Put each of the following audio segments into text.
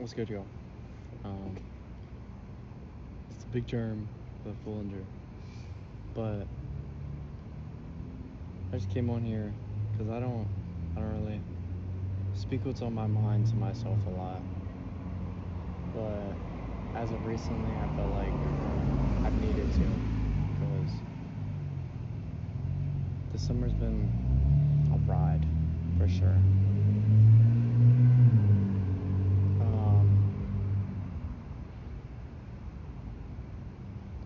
What's good, y'all? Um, it's a big term, the Foolinger, but I just came on here because I don't really speak what's on my mind to myself a lot. But as of recently, I felt like I've needed to because the summer's been a ride for sure. Um,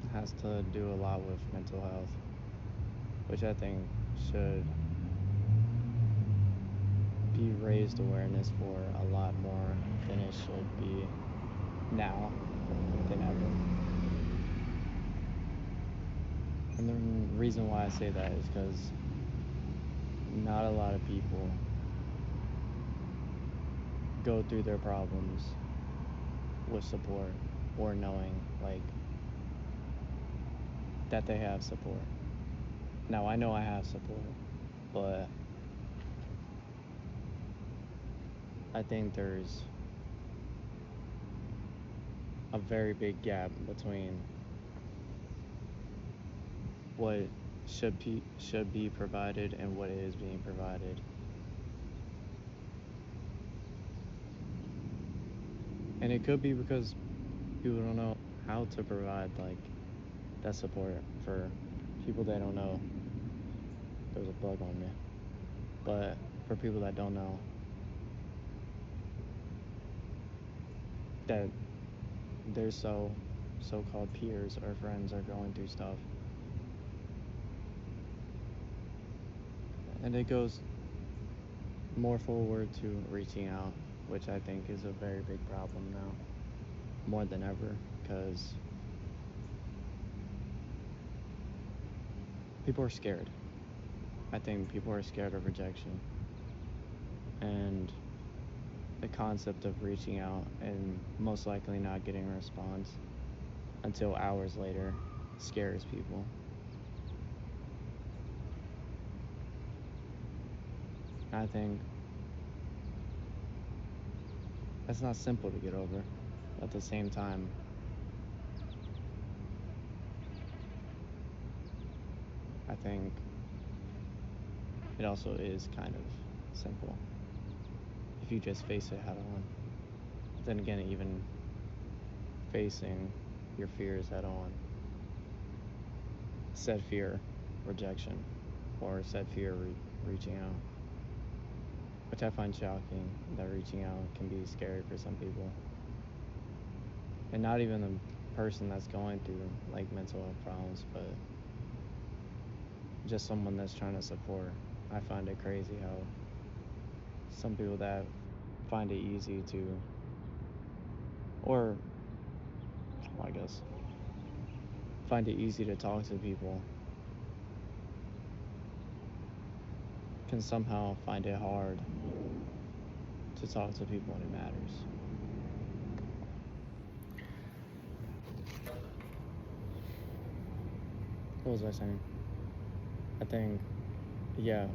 it has to do a lot with mental health, which I think should be raised awareness for a lot more than it should be now than ever. And the reason why I say that is because not a lot of people go through their problems with support or knowing like that they have support. Now I know I have support, but I think there's a very big gap between what should be provided and what is being provided. And it could be because people don't know how to provide like that support for people that don't know. There's a bug on me. But for people that don't know that their so-called peers or friends are going through stuff, and it goes more forward to reaching out, which I think is a very big problem now, more than ever, because people are scared. I think people are scared of rejection, and the concept of reaching out and most likely not getting a response until hours later scares people. I think that's not simple to get over. At the same time, I think it also is kind of simple if you just face it head on. Then again, even facing your fears head on, said fear, rejection, or said fear reaching out, which I find shocking that reaching out can be scary for some people. And not even the person that's going through like mental health problems, but just someone that's trying to support. I find it crazy how some people that find it easy to, or I guess, find it easy to talk to people can somehow find it hard to talk to people when it matters. What was I saying? I think, yeah,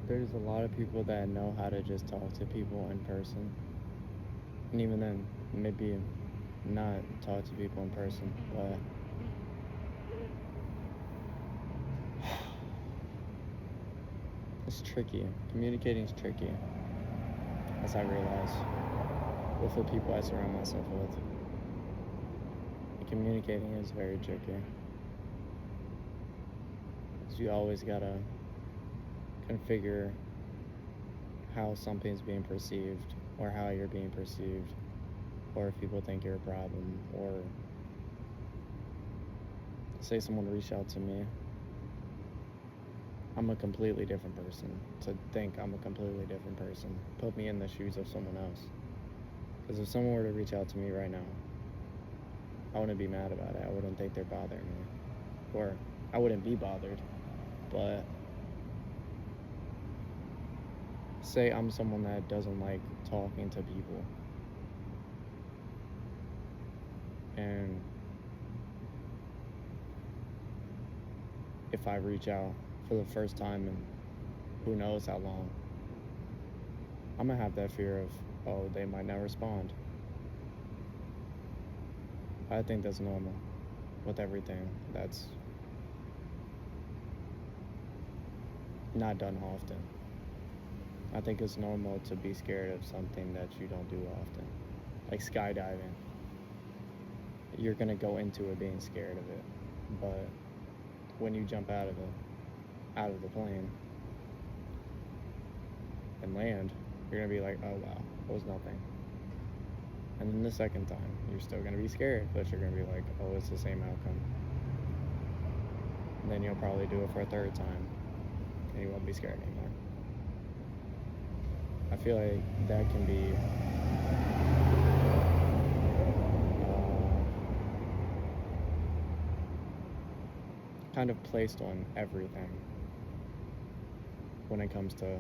there's a lot of people that know how to just talk to people in person. And even then, maybe not talk to people in person, but it's tricky. Communicating is tricky, as I realize, with the people I surround myself with. Communicating is very tricky. So you always gotta configure how something's being perceived, or how you're being perceived, or if people think you're a problem, or say someone reached out to me. I'm a completely different person. To think I'm a completely different person, put me in the shoes of someone else. Because if someone were to reach out to me right now, I wouldn't be mad about it. I wouldn't think they're bothering me. Or I wouldn't be bothered. But say I'm someone that doesn't like talking to people. And if I reach out for the first time in who knows how long, I'm gonna have that fear of, oh, they might not respond. I think that's normal with everything that's not done often. I think it's normal to be scared of something that you don't do often, like skydiving. You're gonna go into it being scared of it, but when you jump out of the plane and land, you're gonna be like, oh wow, it was nothing. And then the second time, you're still gonna be scared, but you're gonna be like, oh, it's the same outcome. And then you'll probably do it for a third time, and you won't be scared anymore. I feel like that can be kind of placed on everything when it comes to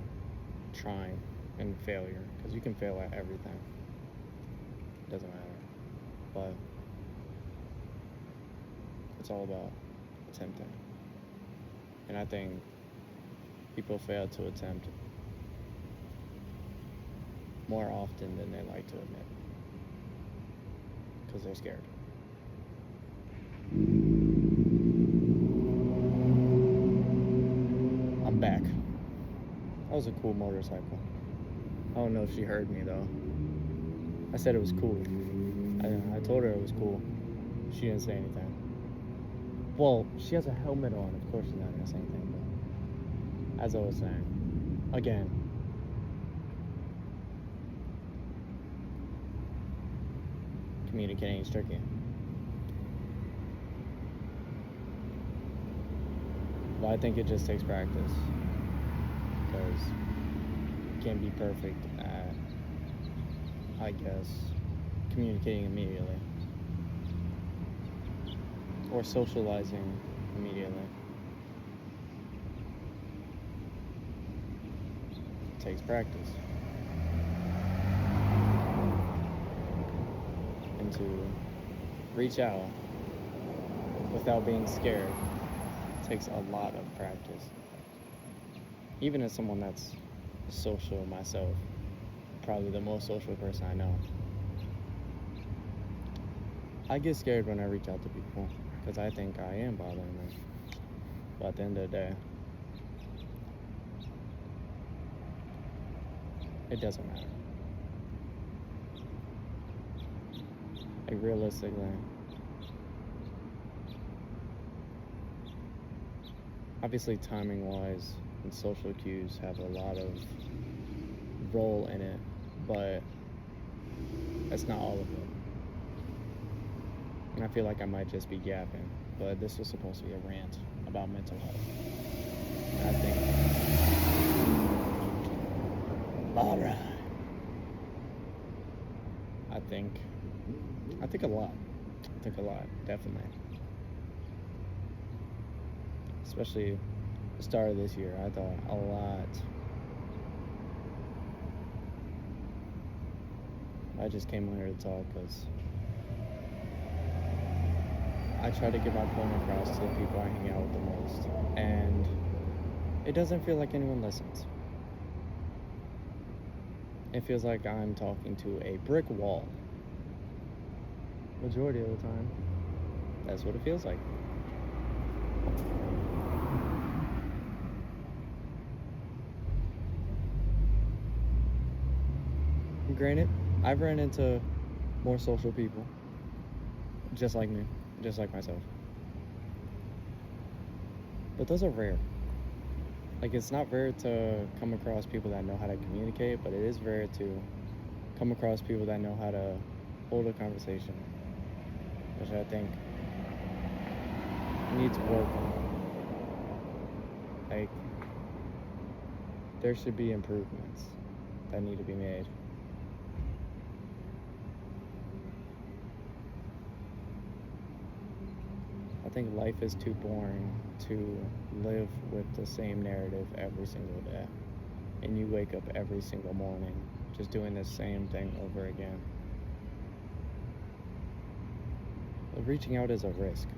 trying and failure, because you can fail at everything. It doesn't matter. But it's all about attempting. And I think people fail to attempt more often than they like to admit, because they're scared. I'm back. That was a cool motorcycle. I don't know if she heard me though. I said it was cool. I told her it was cool. She didn't say anything. Well, she has a helmet on. Of course she's not gonna say anything. But as I was saying, again, communicating is tricky. But I think it just takes practice, because you can't be perfect at, I guess, communicating immediately or socializing immediately. It takes practice. And to reach out without being scared takes a lot of practice. Even as someone that's social myself, probably the most social person I know, I get scared when I reach out to people because I think I am bothering them. But at the end of the day, it doesn't matter. Like, realistically, obviously timing wise and social cues have a lot of role in it, but that's not all of it. And I feel like I might just be yapping, but this was supposed to be a rant about mental health. And I think, alright, I think a lot. I think a lot, definitely. Especially the start of this year, I thought a lot. I just came on here to talk because I try to get my point across to the people I hang out with the most, and it doesn't feel like anyone listens. It feels like I'm talking to a brick wall. Majority of the time, that's what it feels like. Granted, I've ran into more social people, just like me, just like myself. But those are rare. Like, it's not rare to come across people that know how to communicate, but it is rare to come across people that know how to hold a conversation, which I think needs work on. Like, there should be improvements that need to be made. I think life is too boring to live with the same narrative every single day. And you wake up every single morning just doing the same thing over again. But reaching out is a risk.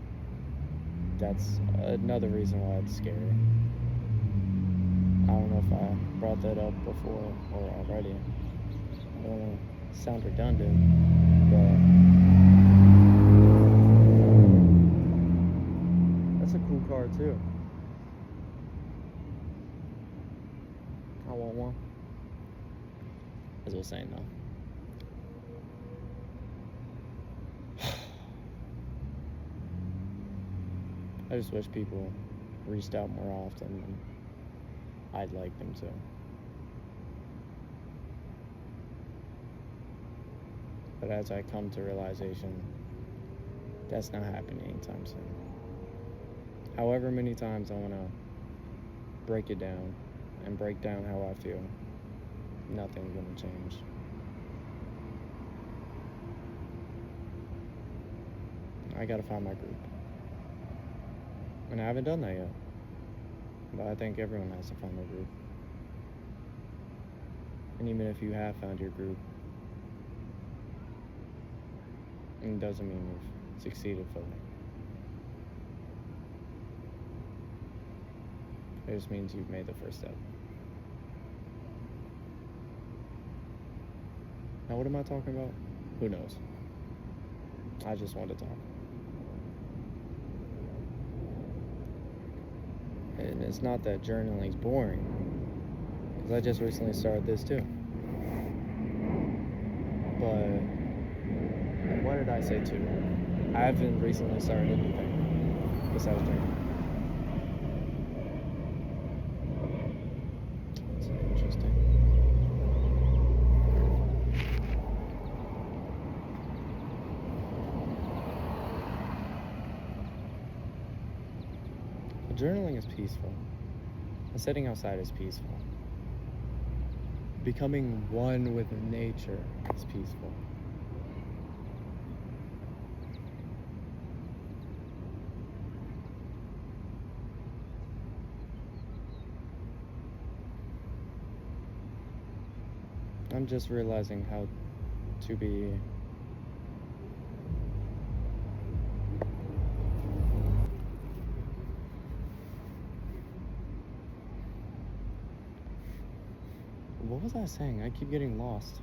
That's another reason why it's scary. I don't know if I brought that up before or already. I don't want to sound redundant, but car too. I want one. As I was saying though. I just wish people reached out more often than I'd like them to. But as I come to realization, that's not happening anytime soon. However many times I want to break it down and break down how I feel, nothing's going to change. I got to find my group. And I haven't done that yet. But I think everyone has to find their group. And even if you have found your group, it doesn't mean you've succeeded fully. It just means you've made the first step. Now, what am I talking about? Who knows? I just want to talk. And it's not that journaling's boring, because I just recently started this too. But what did I say too? I haven't recently started anything besides journaling. That's interesting. Journaling is peaceful. And sitting outside is peaceful. Becoming one with nature is peaceful. I'm just realizing how to be what was I saying? I keep getting lost.